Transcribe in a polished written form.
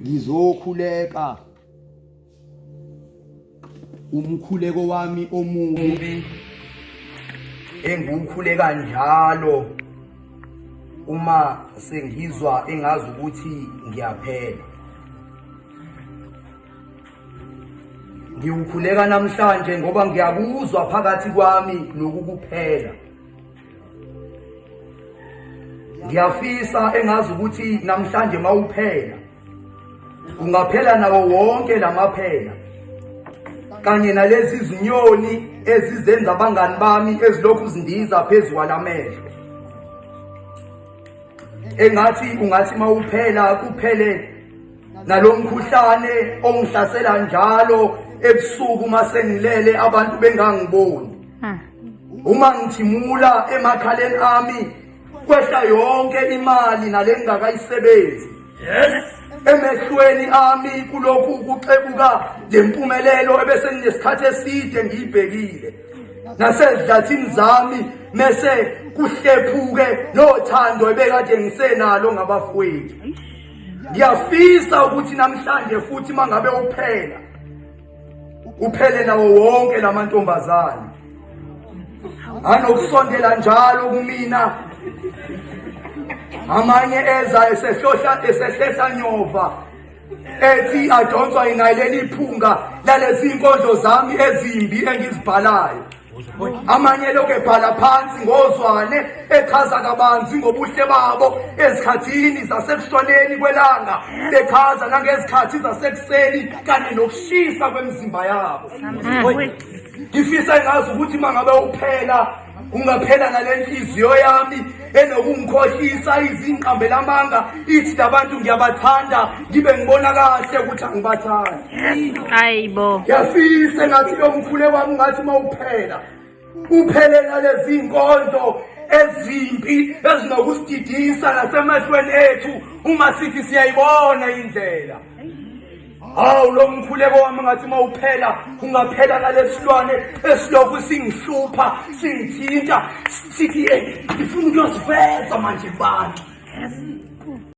Ngizokhuleka umkhuleko wami omubi engikhuleka njalo uma sengizwa engazi ukuthi ngiyaphela. Ngiukhuleka namhlanje ngoba ngiyakuzwa phakathi kwami nokukuphela. Ngiyafisa engazi ukuthi namhlanje mawuphela ungaphela nawo wonke lamaphela kanye nalezi zinyoni ezizenza abangani bami ezilokhu zindiza phezulu kwalamehlo. Ungathi mawuphela kuphele nalomkhuhlane ongihlasela njalo ebusuku masengilele abantu bengangiboni. Uma ngithimula emakhaleni ami kwehla yonke imali nalengakayisebenzi. Emehlweni ami kulokhu kuxebuka lempumelelo ebese nginesikhathi eside ngiyibhekile. Nasezidlathini zami mase kuhlephuke nothando ebekade ngisenalo ngabafowethu. Ngiyafisa ukuthi namhlanje futhi mangabe uphele nawo wonke lamantombazane anokusondela njalo kumina. Amanye eza esehlehla nyova ethi adonswa inayileli iphunga lalezi inkondlo zami ezimbi engizibhalayo. Amanye lokho ebhala phansi ngozwane echaza kabanzi ngobuhle babo ezikhathini zasekushoneni kwelanga, bechaza nangezikhathi zasekuseni kanye nokushisa kwemizimba yabo. Ngifisa engazi ukuthi mangabe uphela ungaphela nalenhliziyo yami enokungikhohlisa izinqambela amanga ithi labantu ngiyabathanda ngibe ngibona kahle ukuthi angibathandi. Hayibo. Ngiyafisa ngathi lo mkhule wami ungathi mawuphela uphele nalezi inkondlo ezimpi ezinokusididisa nasemehlweni ethu uma sithi siyayibona indlela. Hawu lo mkhuleko wami ngathi mawuphela ungaphela nalesilwane esilokhu singihlupha singithinta sithi ngifuna ukuyosiveza manje bantu.